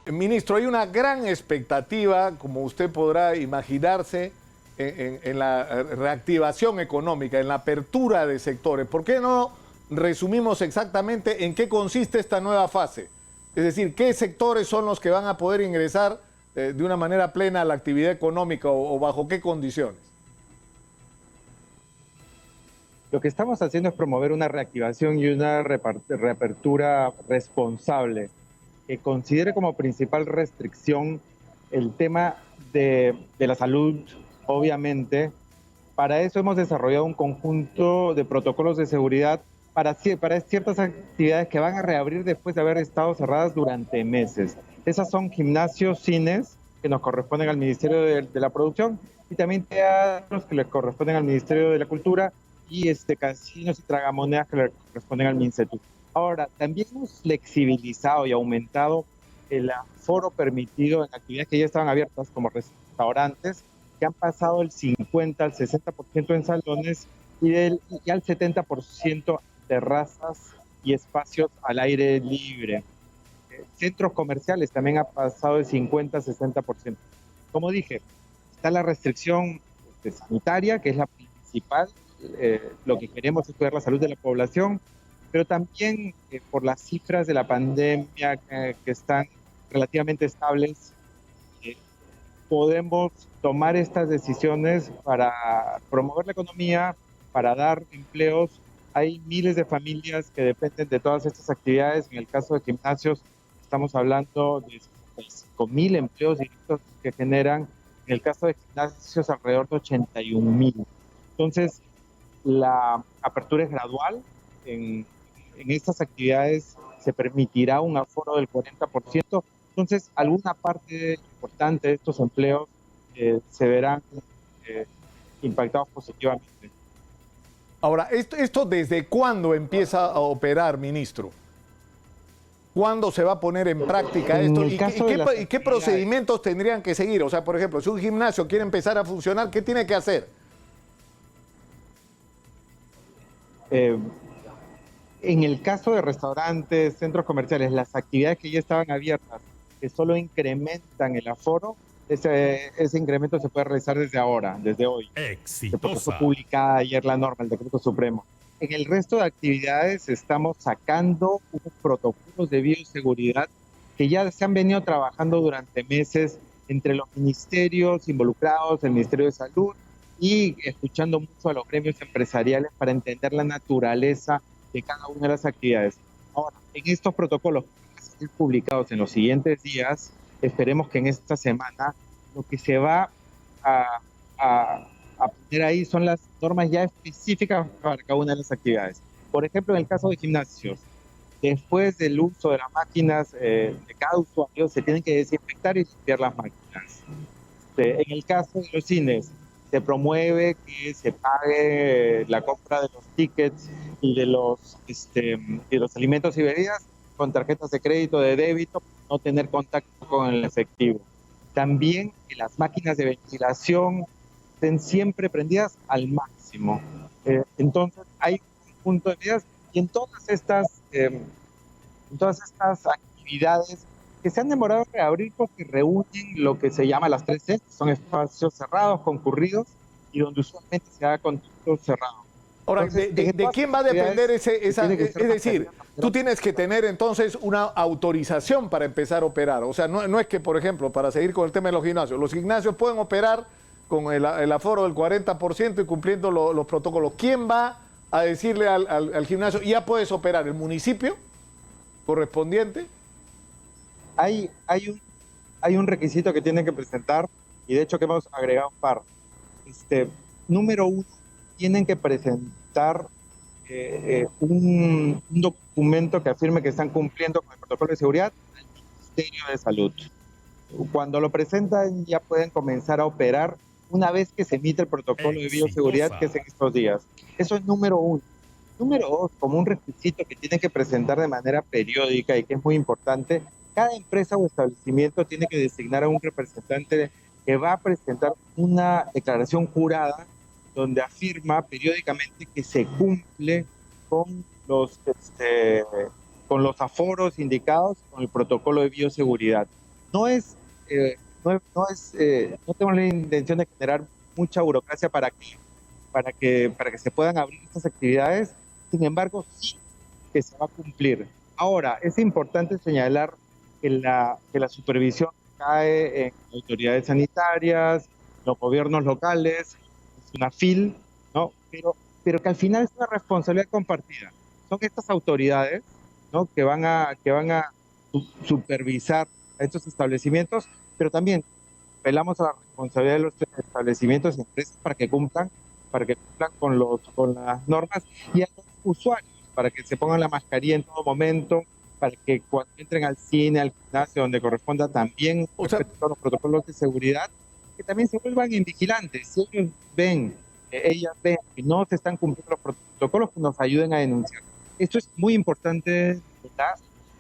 Ministro, hay una gran expectativa, como usted podrá imaginarse, en la reactivación económica, en la apertura de sectores. ¿Por qué no resumimos exactamente en qué consiste esta nueva fase? Es decir, ¿qué sectores son los que van a poder ingresar de una manera plena a la actividad económica o bajo qué condiciones? Lo que estamos haciendo es promover una reactivación y una reapertura responsable que considere como principal restricción el tema de la salud, obviamente. Para eso hemos desarrollado un conjunto de protocolos de seguridad para ciertas actividades que van a reabrir después de haber estado cerradas durante meses. Esas son gimnasios, cines, que nos corresponden al Ministerio de la Producción, y también teatros que les corresponden al Ministerio de la Cultura, y casinos y tragamonedas que le corresponden al MINCETU. Ahora, también hemos flexibilizado y aumentado el aforo permitido en actividades que ya estaban abiertas, como restaurantes, que han pasado el 50 al 60% en salones y al 70% terrazas y espacios al aire libre. Centros comerciales también ha pasado el 50 al 60%. Como dije, está la restricción sanitaria, que es la principal. Lo que queremos es cuidar la salud de la población, pero también por las cifras de la pandemia que están relativamente estables, podemos tomar estas decisiones para promover la economía, para dar empleos. Hay miles de familias que dependen de todas estas actividades. En el caso de gimnasios, estamos hablando de 65,000 empleos directos que generan. En el caso de gimnasios, alrededor de 81,000. Entonces, la apertura es gradual. En estas actividades se permitirá un aforo del 40%. Entonces, alguna parte importante de estos empleos se verán impactados positivamente. Ahora, ¿esto desde cuándo empieza a operar, ministro? ¿Cuándo se va a poner en práctica esto? ¿Y qué procedimientos tendrían que seguir? O sea, por ejemplo, si un gimnasio quiere empezar a funcionar, ¿qué tiene que hacer? En el caso de restaurantes, centros comerciales, las actividades que ya estaban abiertas, que solo incrementan el aforo, ese incremento se puede realizar desde ahora, desde hoy. Porque fue publicada ayer la norma, el decreto supremo. En el resto de actividades estamos sacando unos protocolos de bioseguridad que ya se han venido trabajando durante meses entre los ministerios involucrados, el Ministerio de Salud, y escuchando mucho a los gremios empresariales para entender la naturaleza de cada una de las actividades. Ahora, en estos protocolos que van a ser publicados en los siguientes días, esperemos que en esta semana lo que se va a poner ahí son las normas ya específicas para cada una de las actividades. Por ejemplo, en el caso de gimnasios, después del uso de las máquinas de cada usuario, se tienen que desinfectar y limpiar las máquinas. En el caso de los cines, se promueve que se pague la compra de los tickets y de los alimentos y bebidas con tarjetas de crédito, de débito, no tener contacto con el efectivo. También que las máquinas de ventilación estén siempre prendidas al máximo. Entonces hay un conjunto de medidas y en todas estas actividades que se han demorado en reabrir porque reúnen lo que se llama las 3 C, son espacios cerrados, concurridos, y donde usualmente se haga contacto cerrado. Ahora, Entonces, ¿de quién va a depender es decir, tú tienes que tener entonces una autorización para empezar a operar? O sea, no es que, por ejemplo, para seguir con el tema de los gimnasios pueden operar con el aforo del 40% y cumpliendo los protocolos. ¿Quién va a decirle al gimnasio, ya puedes operar? ¿El municipio correspondiente? Hay un requisito que tienen que presentar, y de hecho que hemos agregado un par. Número 1, tienen que presentar un documento que afirme que están cumpliendo con el protocolo de seguridad al Ministerio de Salud. Cuando lo presentan ya pueden comenzar a operar una vez que se emite el protocolo de bioseguridad, que es en estos días. Eso es número 1. Número 2, como un requisito que tienen que presentar de manera periódica y que es muy importante, cada empresa o establecimiento tiene que designar a un representante que va a presentar una declaración jurada donde afirma periódicamente que se cumple con los aforos indicados con el protocolo de bioseguridad. no tenemos la intención de generar mucha burocracia para que se puedan abrir estas actividades. Sin embargo, sí que se va a cumplir. Ahora, es importante señalar que la supervisión cae en autoridades sanitarias, los gobiernos locales, es una FIL, ¿no? Pero que al final es una responsabilidad compartida. Son estas autoridades, ¿no? que van a supervisar a estos establecimientos, pero también apelamos a la responsabilidad de los establecimientos y empresas para que cumplan con las normas, y a los usuarios para que se pongan la mascarilla en todo momento, para que cuando entren al cine, al gimnasio, donde corresponda, también respeten todos los protocolos de seguridad, que también se vuelvan vigilantes. Si ellas ven que no se están cumpliendo los protocolos, que nos ayuden a denunciar. Esto es muy importante, ¿verdad?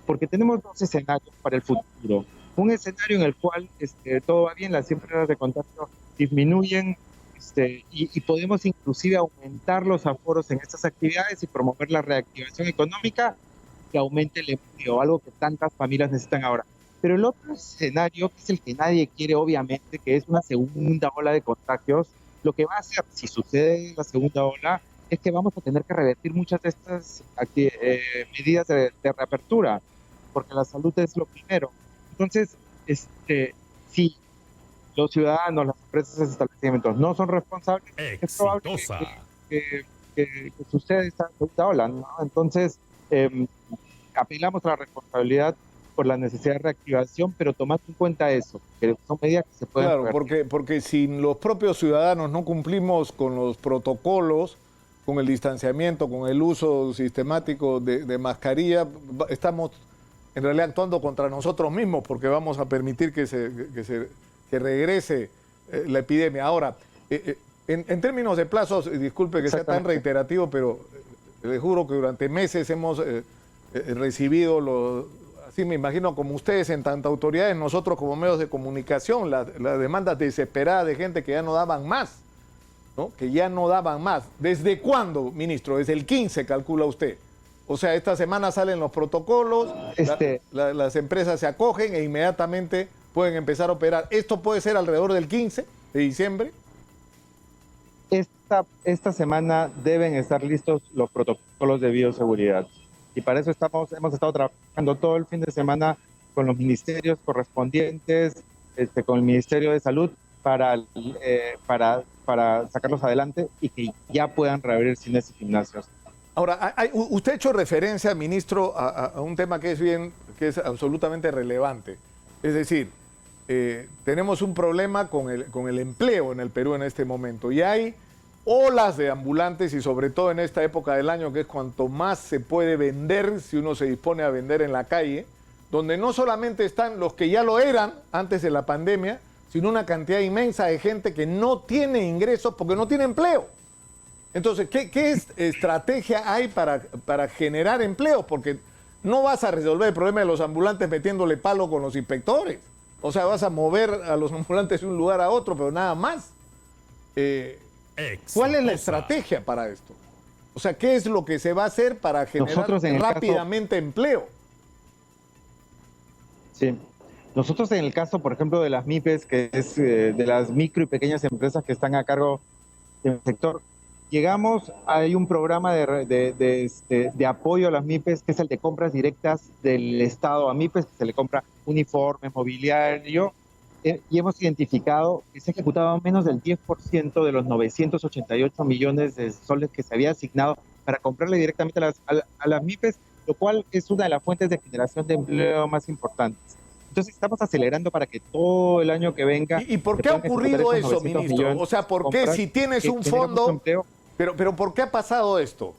Porque tenemos dos escenarios para el futuro. Un escenario en el cual todo va bien, las cifras de contagio disminuyen, y podemos inclusive aumentar los aforos en estas actividades y promover la reactivación económica, que aumente el empleo, algo que tantas familias necesitan ahora. Pero el otro escenario, que es el que nadie quiere obviamente, que es una segunda ola de contagios, lo que va a hacer, si sucede la segunda ola, es que vamos a tener que revertir muchas de estas medidas de reapertura, porque la salud es lo primero. Entonces, si los ciudadanos, las empresas, los establecimientos no son responsables, es probable que suceda esta segunda ola, ¿no? Entonces, apelamos a la responsabilidad por la necesidad de reactivación, pero tomando en cuenta eso, que son medidas que se pueden... Claro, porque si los propios ciudadanos no cumplimos con los protocolos, con el distanciamiento, con el uso sistemático de mascarilla, estamos en realidad actuando contra nosotros mismos, porque vamos a permitir que regrese la epidemia. Ahora, en términos de plazos, disculpe que sea tan reiterativo, pero les juro que durante meses hemos recibido, así me imagino como ustedes en tantas autoridades, nosotros como medios de comunicación, las demandas desesperadas de gente que ya no daban más, ¿no? Que ya no daban más. ¿Desde cuándo, ministro? Desde el 15, calcula usted. O sea, esta semana salen los protocolos, las empresas se acogen e inmediatamente pueden empezar a operar. ¿Esto puede ser alrededor del 15 de diciembre? Esta semana deben estar listos los protocolos de bioseguridad. Y para eso hemos estado trabajando todo el fin de semana con los ministerios correspondientes, con el Ministerio de Salud, para sacarlos adelante y que ya puedan reabrir cines y gimnasios. Ahora, usted ha hecho referencia, ministro, a un tema que es absolutamente relevante. Es decir, tenemos un problema con el empleo en el Perú en este momento, y hay olas de ambulantes, y sobre todo en esta época del año, que es cuanto más se puede vender si uno se dispone a vender en la calle, donde no solamente están los que ya lo eran antes de la pandemia, sino una cantidad inmensa de gente que no tiene ingresos porque no tiene empleo. Entonces, ¿qué estrategia hay para generar empleo? Porque no vas a resolver el problema de los ambulantes metiéndole palo con los inspectores. O sea, vas a mover a los ambulantes de un lugar a otro, pero nada más. ¿Cuál es la estrategia para esto? O sea, ¿qué es lo que se va a hacer para generar rápidamente empleo? Sí. Nosotros en el caso, por ejemplo, de las MIPES, que es de las micro y pequeñas empresas que están a cargo del sector, hay un programa de apoyo a las MIPES, que es el de compras directas del Estado a MIPES, que se le compra uniformes, mobiliario, y hemos identificado que se ha ejecutado menos del 10% de los 988 millones de soles que se había asignado para comprarle directamente a las MIPES, lo cual es una de las fuentes de generación de empleo más importantes. Entonces estamos acelerando para que todo el año que venga... ¿Y por qué ha ocurrido eso, ministro? O sea, ¿por qué si tienes un fondo... Pero ¿por qué ha pasado esto?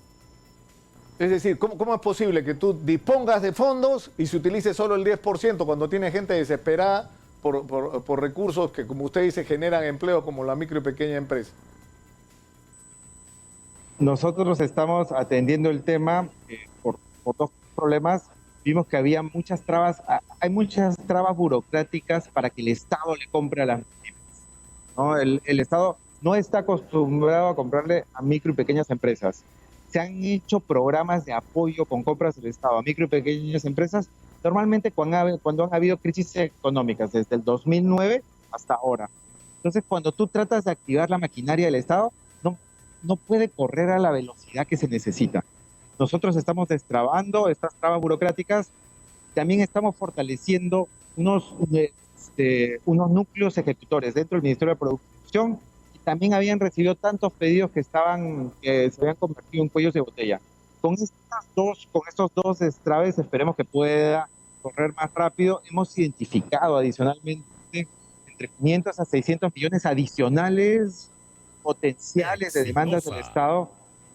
Es decir, ¿cómo es posible que tú dispongas de fondos y se utilice solo el 10% cuando tiene gente desesperada por recursos que, como usted dice, generan empleo, como la micro y pequeña empresa? Nosotros estamos atendiendo el tema por dos problemas. Vimos que había muchas trabas, hay muchas trabas burocráticas para que el Estado le compre a las MIPES, ¿no? El Estado no está acostumbrado a comprarle a micro y pequeñas empresas. Se han hecho programas de apoyo con compras del Estado a micro y pequeñas empresas, normalmente cuando han habido crisis económicas, desde el 2009 hasta ahora. Entonces, cuando tú tratas de activar la maquinaria del Estado, no puede correr a la velocidad que se necesita. Nosotros estamos destrabando estas trabas burocráticas, también estamos fortaleciendo unos núcleos ejecutores dentro del Ministerio de Producción, y también habían recibido tantos pedidos que se habían convertido en cuellos de botella. Con estos dos destraves esperemos que pueda correr más rápido. Hemos identificado adicionalmente entre 500 a 600 millones adicionales potenciales de demandas del Estado.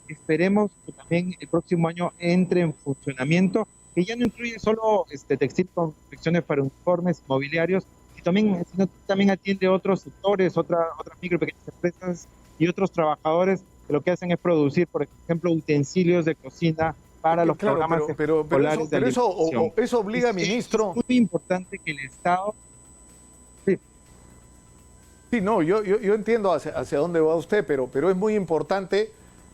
Esperemos que también el próximo año entre en funcionamiento, que ya no incluye solo textil, confecciones para uniformes, mobiliarios, sino también atiende otros sectores, otras micro y pequeñas empresas y otros trabajadores que lo que hacen es producir, por ejemplo, utensilios de cocina para los programas escolares de alimentación. Eso obliga, ministro. Es muy importante que el Estado... Sí, no, yo entiendo hacia dónde va usted, pero es muy importante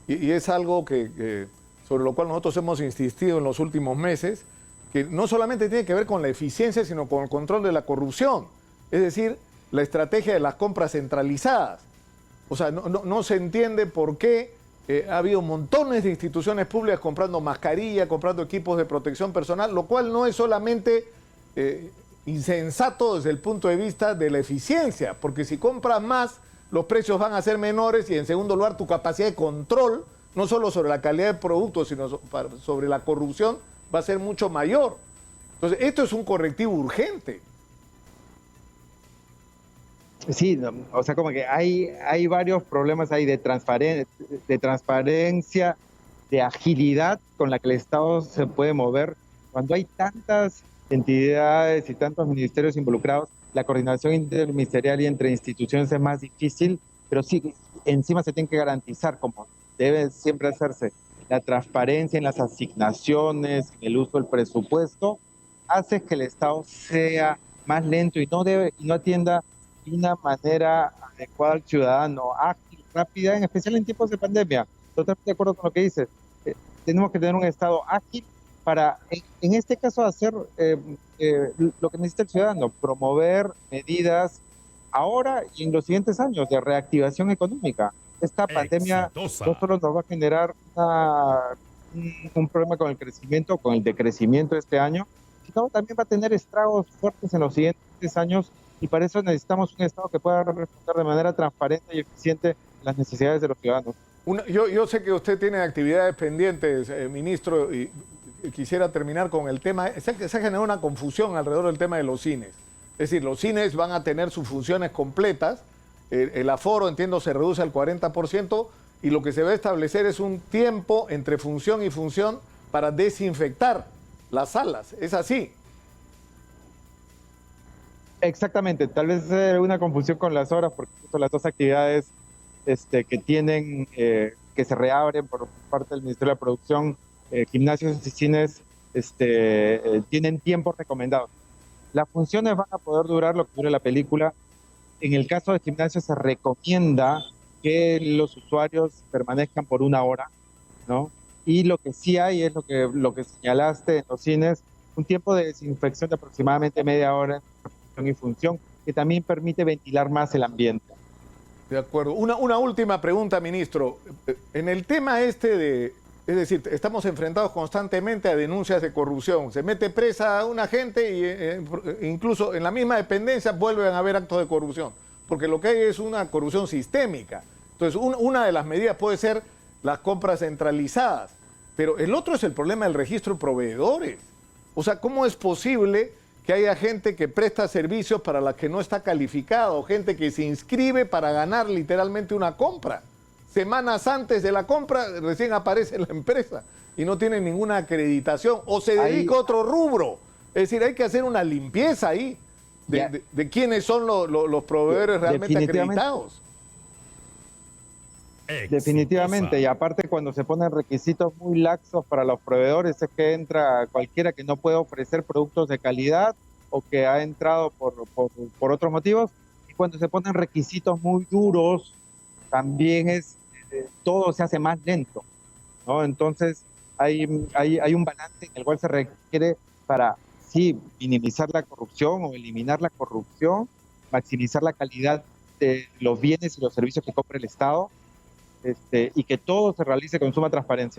y es algo sobre lo cual nosotros hemos insistido en los últimos meses, que no solamente tiene que ver con la eficiencia, sino con el control de la corrupción. Es decir, la estrategia de las compras centralizadas. O sea, no se entiende por qué ha habido montones de instituciones públicas comprando mascarilla, comprando equipos de protección personal, lo cual no es solamente insensato desde el punto de vista de la eficiencia, porque si compras más, los precios van a ser menores y en segundo lugar tu capacidad de control, no solo sobre la calidad de productos, sino sobre la corrupción, va a ser mucho mayor. Entonces, esto es un correctivo urgente. Sí, o sea, como que hay varios problemas ahí de transparencia, de agilidad con la que el Estado se puede mover. Cuando hay tantas entidades y tantos ministerios involucrados, la coordinación interministerial y entre instituciones es más difícil, pero sí, encima se tiene que garantizar, como debe siempre hacerse, la transparencia en las asignaciones, en el uso del presupuesto, hace que el Estado sea más lento y no atienda de una manera adecuada al ciudadano, ágil, rápida, en especial en tiempos de pandemia. Totalmente de acuerdo con lo que dices. Tenemos que tener un Estado ágil para, en este caso, hacer lo que necesita el ciudadano, promover medidas ahora y en los siguientes años de reactivación económica. Esta pandemia no solo nos va a generar un problema con el crecimiento, con el decrecimiento de este año, sino también va a tener estragos fuertes en los siguientes años, y para eso necesitamos un Estado que pueda responder de manera transparente y eficiente las necesidades de los ciudadanos. Yo sé que usted tiene actividades pendientes, ministro, y quisiera terminar con el tema. Se ha generado una confusión alrededor del tema de los cines. Es decir, los cines van a tener sus funciones completas, el aforo, entiendo, se reduce al 40%, y lo que se va a establecer es un tiempo entre función y función para desinfectar las salas. ¿Es así? Exactamente, tal vez una confusión con las horas, porque son las dos actividades que tienen, que se reabren por parte del Ministerio de la Producción, gimnasios y cines, tienen tiempos recomendados. Las funciones van a poder durar lo que dure la película. En el caso de gimnasios se recomienda que los usuarios permanezcan por 1 hora, ¿no? Y lo que sí hay es lo que señalaste en los cines, un tiempo de desinfección de aproximadamente media hora y función, que también permite ventilar más el ambiente. De acuerdo. Una última pregunta, ministro. En el tema es decir, estamos enfrentados constantemente a denuncias de corrupción. Se mete presa a una gente y incluso en la misma dependencia vuelven a haber actos de corrupción, porque lo que hay es una corrupción sistémica. Entonces, una de las medidas puede ser las compras centralizadas, pero el otro es el problema del registro de proveedores. O sea, ¿cómo es posible que haya gente que presta servicios para la que no está calificado, gente que se inscribe para ganar literalmente una compra? Semanas antes de la compra recién aparece la empresa y no tiene ninguna acreditación o se dedica a otro rubro. Es decir, hay que hacer una limpieza ahí de quiénes son los proveedores realmente acreditados. Definitivamente, y aparte cuando se ponen requisitos muy laxos para los proveedores, es que entra cualquiera que no puede ofrecer productos de calidad o que ha entrado por otros motivos, y cuando se ponen requisitos muy duros, también todo se hace más lento, ¿no? Entonces hay un balance en el cual se requiere para sí, minimizar la corrupción o eliminar la corrupción, maximizar la calidad de los bienes y los servicios que compra el Estado, y que todo se realice con suma transparencia.